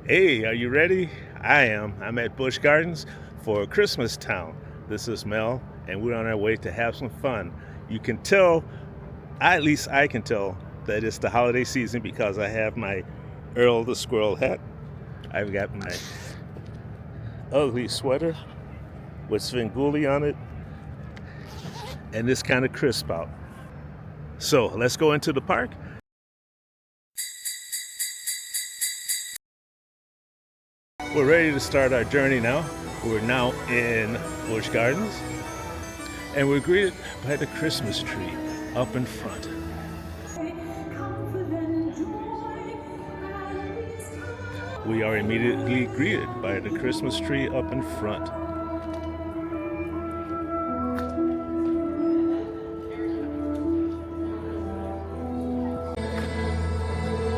Hey, are you ready? I am. I'm at Busch Gardens for Christmas Town. This is Mel, and we're on our way to have some fun. You can tell, at least I can tell, that it's the holiday season because I have my Earl the Squirrel hat. I've got my ugly sweater with Svengoolie on it, and it's kind of crisp out. So let's go into the park. We're ready to start our journey now. We're now in Busch Gardens, and we're greeted by the Christmas tree up in front. We are immediately greeted by the Christmas tree up in front.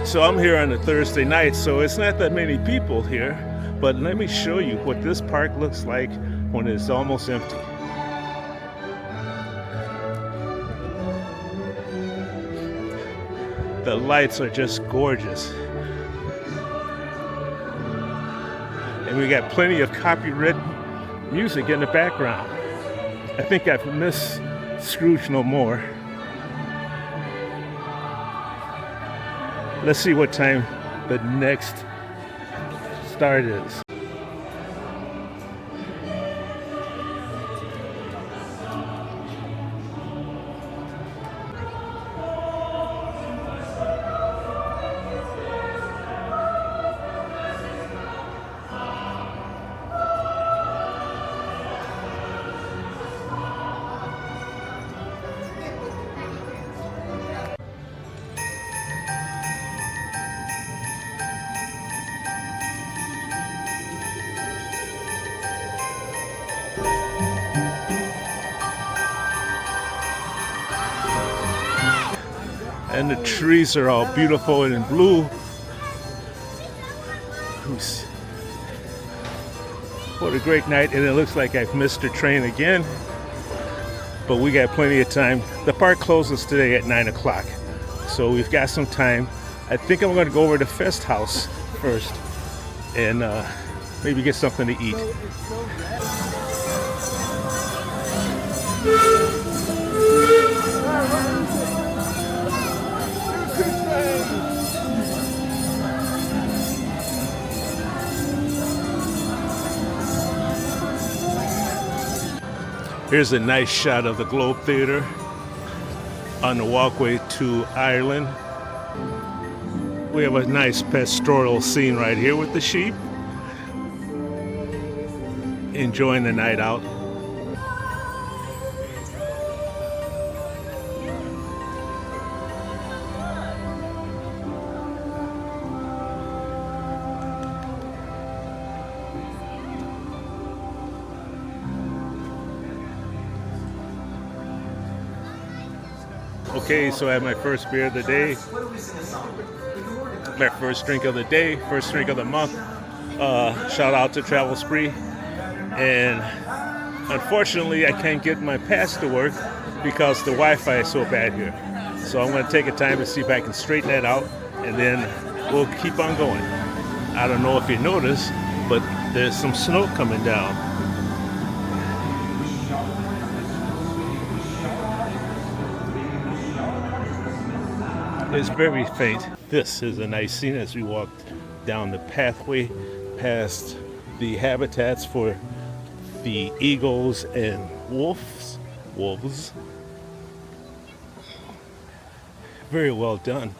So I'm here on a Thursday night, so it's not that many people here, but let me show you what this park looks like when it's almost empty. The lights are just gorgeous. And we got plenty of copyrighted music in the background. I think I've missed Scrooge No More. Let's see what time the next start is. And the trees are all beautiful and in blue. What a great night, and it looks like I've missed the train again, but we got plenty of time. The park closes today at 9 o'clock, so we've got some time. I think I'm going to go over to Fest House first and maybe get something to eat. Here's a nice shot of the Globe Theater on the walkway to Ireland. We have a nice pastoral scene right here with the sheep, enjoying the night out. Okay, so I had my first beer of the day, my first drink of the day, first drink of the month. Shout out to Travel Spree. And unfortunately, I can't get my pass to work because the Wi-Fi is so bad here. So I'm going to take a time to see if I can straighten that out, and then we'll keep on going. I don't know if you noticed, but there's some snow coming down. It's very faint. This is a nice scene as we walk down the pathway past the habitats for the eagles and wolves. Very well done.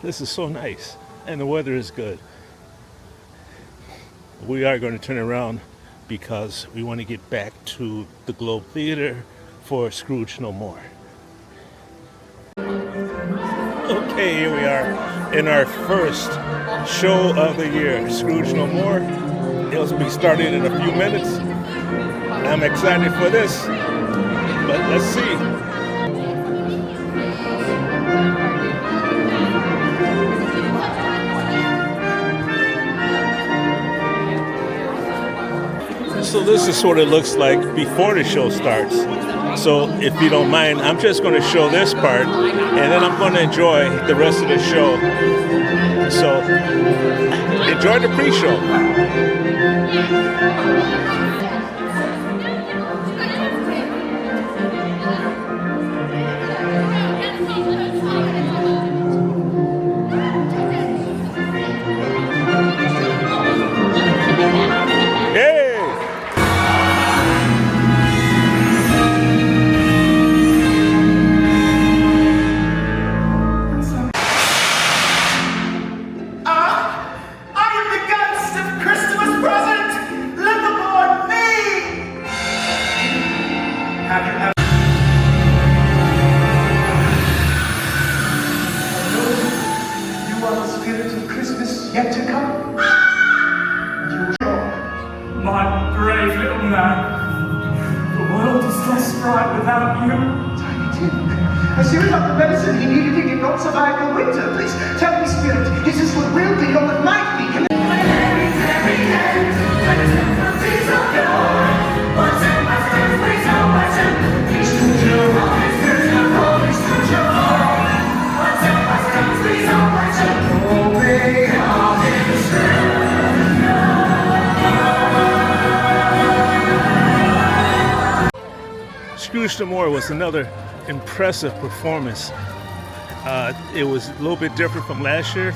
This is so nice, and the weather is good. We are going to turn around because we want to get back to the Globe Theater for Scrooge No More. Okay, here we are in our first show of the year, Scrooge No More. It'll be starting in a few minutes. I'm excited for this, but let's see. So this is what it looks like before the show starts. So if you don't mind, I'm just going to show this part, and then I'm going to enjoy the rest of the show. So enjoy the pre-show. Yet to come. My brave little man. The world is less bright without you. Tiny Tim, as he without the medicine he needed, he did not survive the winter. Please tell me, Spirit, is this what will be or what might be? Scrooge Moore was another impressive performance. It was a little bit different from last year,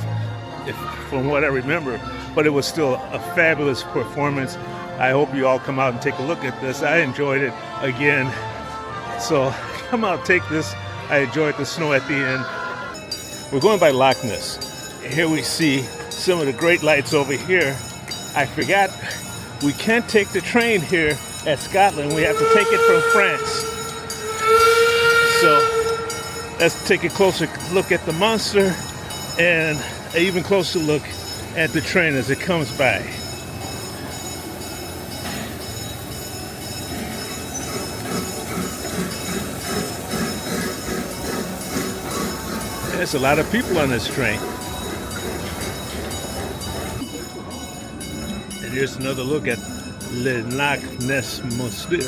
from what I remember, but it was still a fabulous performance. I hope you all come out and take a look at this. I enjoyed it again. So come out, take this. I enjoyed the snow at the end. We're going by Loch Ness. Here we see some of the great lights over here. I forgot, we can't take the train here at Scotland. We have to take it from France. So let's take a closer look at the monster and an even closer look at the train as it comes by. There's a lot of people on this train. And here's another look at Le Loch Ness Monster.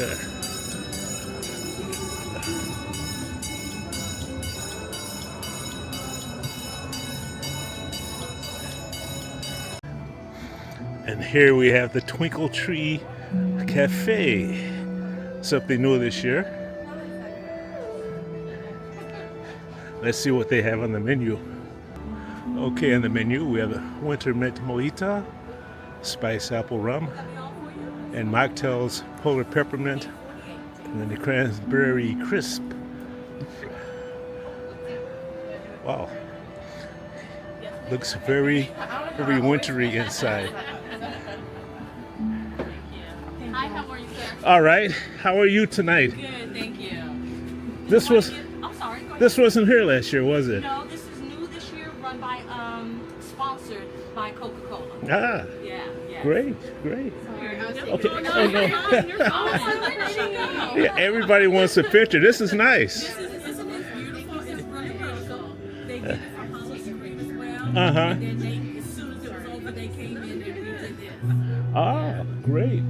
And here we have the Twinkle Tree Cafe. Something new this year. Let's see what they have on the menu. Okay, on the menu we have a Winter Mint Mojito, Spice Apple Rum, and mocktails, Polar Peppermint, and then the Cranberry Crisp. Wow. Looks very, very wintry inside. Hi, how are you, sir? All right. How are you tonight? Good, thank you. This was. I'm sorry. Go ahead. This wasn't here last year, was it? No, this is new this year, run by sponsored by Coca-Cola. Ah. Yeah. Great. Okay. Oh no. Yeah, everybody wants a picture. This is nice. Isn't it beautiful? It's really beautiful. They did it for Halloween cream as well. Uh-huh. And then they, as soon as it was over, they came in and redid this. Ah, great.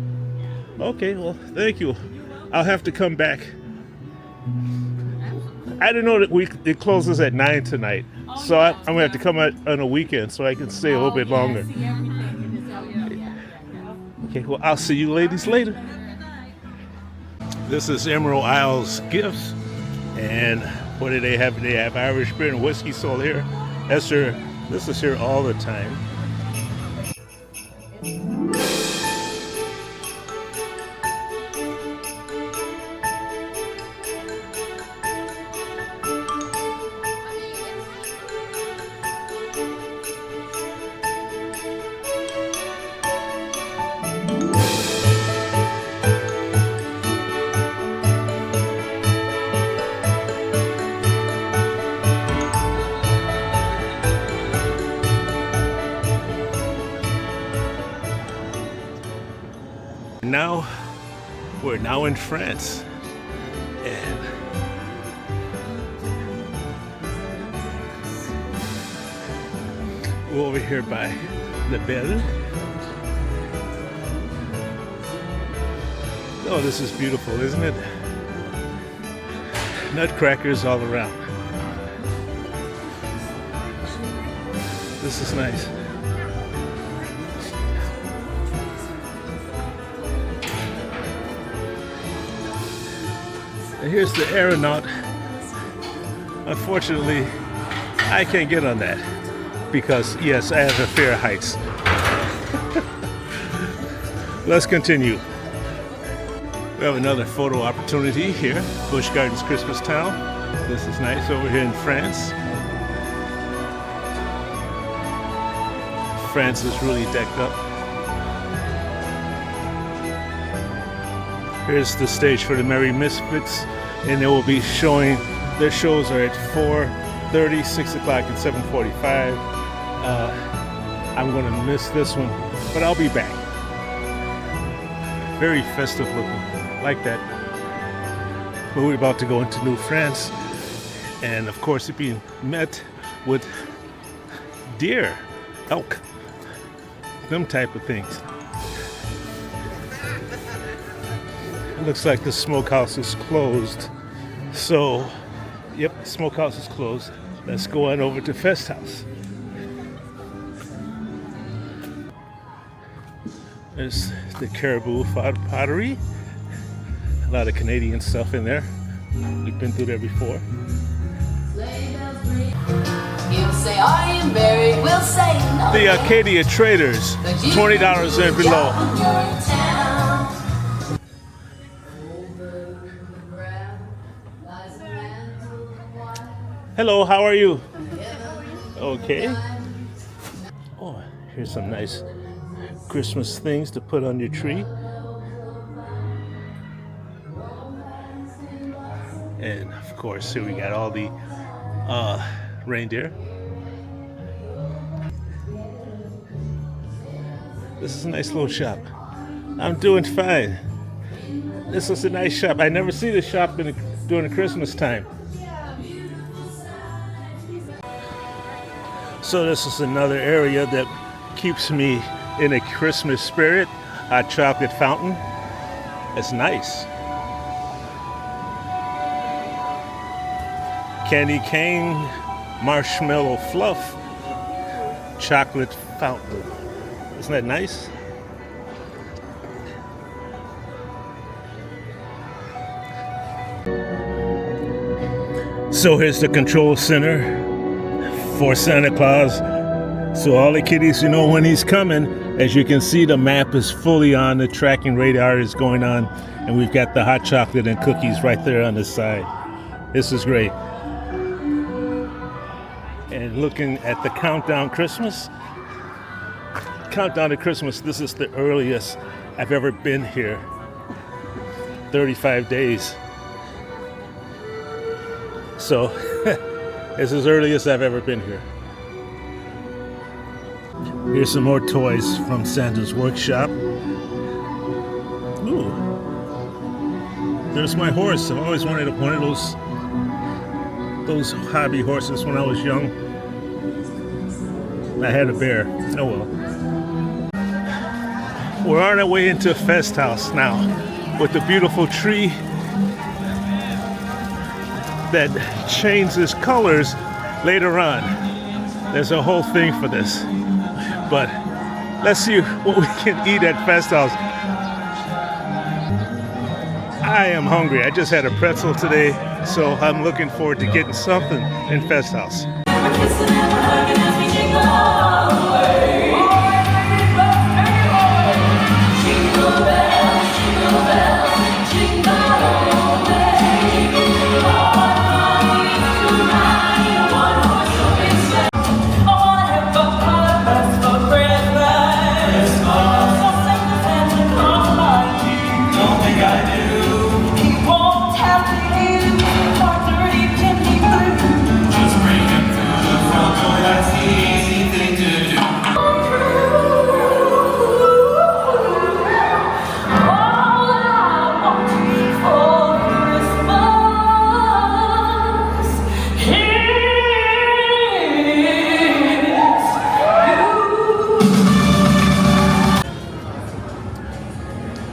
Okay, well, thank you. I'll have to come back. I didn't know that it closes at 9 tonight, so I'm gonna have to come out on a weekend so I can stay a little bit longer. See everything. Okay, well, I'll see you ladies later. This is Emerald Isle's Gifts, and what do they have? They have Irish beer and whiskey sold here. This is here all the time. We're now in France, and we're over here by La Belle. Oh, this is beautiful, isn't it? Nutcrackers all around. This is nice. And here's the aeronaut. Unfortunately, I can't get on that because, yes, I have a fear of heights. Let's continue. We have another photo opportunity here, Busch Gardens, Christmas Town. This is nice over here in France. France is really decked up. Here's the stage for the Merry Misfits, and they will be showing, their shows are at 4:30, 6 o'clock, and 7:45. I'm going to miss this one, but I'll be back. Very festive looking, like that. But we're about to go into New France, and of course, it's being met with deer, elk, them type of things. It looks like the smokehouse is closed. So, yep, the smokehouse is closed. Let's go on over to Fest House. There's the Caribou Pottery. A lot of Canadian stuff in there. We've been through there before. He'll say, "Are you married?" We'll say no. The Arcadia Traders, $20 and below. Hello, how are you? Okay. Oh, here's some nice Christmas things to put on your tree. And of course, here we got all the reindeer. This is a nice little shop. I'm doing fine. This is a nice shop. I never see this shop during the Christmas time. So this is another area that keeps me in a Christmas spirit. A chocolate fountain. It's nice. Candy cane, marshmallow fluff, chocolate fountain. Isn't that nice? So here's the control center for Santa Claus. So all the kiddies, you know when he's coming. As you can see, the map is fully on. The tracking radar is going on. And we've got the hot chocolate and cookies right there on the side. This is great. And looking at the countdown to Christmas, this is the earliest I've ever been here. 35 days. So it's as early as I've ever been here. Here's some more toys from Santa's workshop. Ooh. There's my horse. I've always wanted one of those hobby horses when I was young. I had a bear. Oh well. We're on our way into Fest House now with the beautiful tree that changes colors later on. There's a whole thing for this. But let's see what we can eat at Fest House. I am hungry. I just had a pretzel today, so I'm looking forward to getting something in Fest House.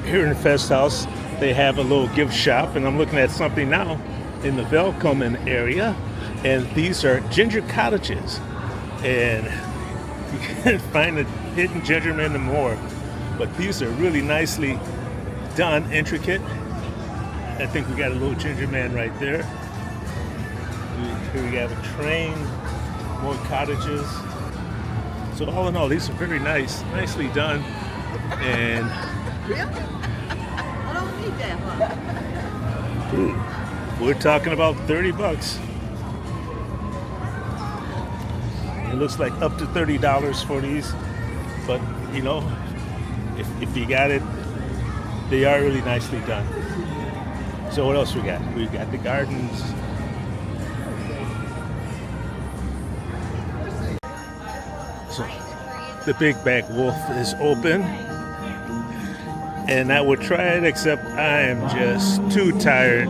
Here in Fest House, they have a little gift shop, and I'm looking at something now in the Welcome area, and these are ginger cottages, and you can find the hidden gingermen and more, but these are really nicely done, intricate, I think we got a little ginger man right there. Here we have a train, more cottages. So all in all, these are very nice, nicely done. And I don't need that one. we're talking about 30 bucks. It looks like up to $30 for these, but you know, if you got it, they are really nicely done. So what else we got? We got the gardens. So the big back wolf is open, and I would try it, except I am just too tired.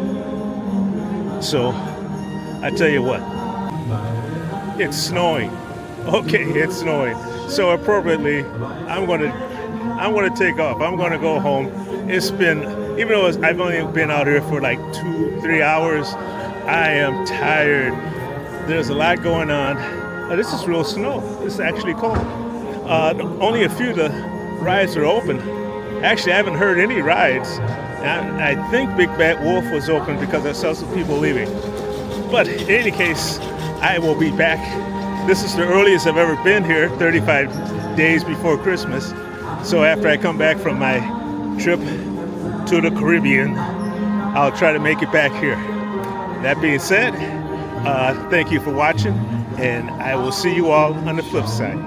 So I tell you what, it's snowing. Okay, it's snowing. So appropriately, I'm gonna take off. I'm gonna go home. It's been, even though I've only been out here for like 2-3 hours, I am tired. There's a lot going on. This is real snow. This is actually cold. Only a few of the rides are open. Actually, I haven't heard any rides. I think Big Bad Wolf was open because I saw some people leaving. But in any case, I will be back. This is the earliest I've ever been here, 35 days before Christmas. So after I come back from my trip to the Caribbean, I'll try to make it back here. That being said, thank you for watching, and I will see you all on the flip side.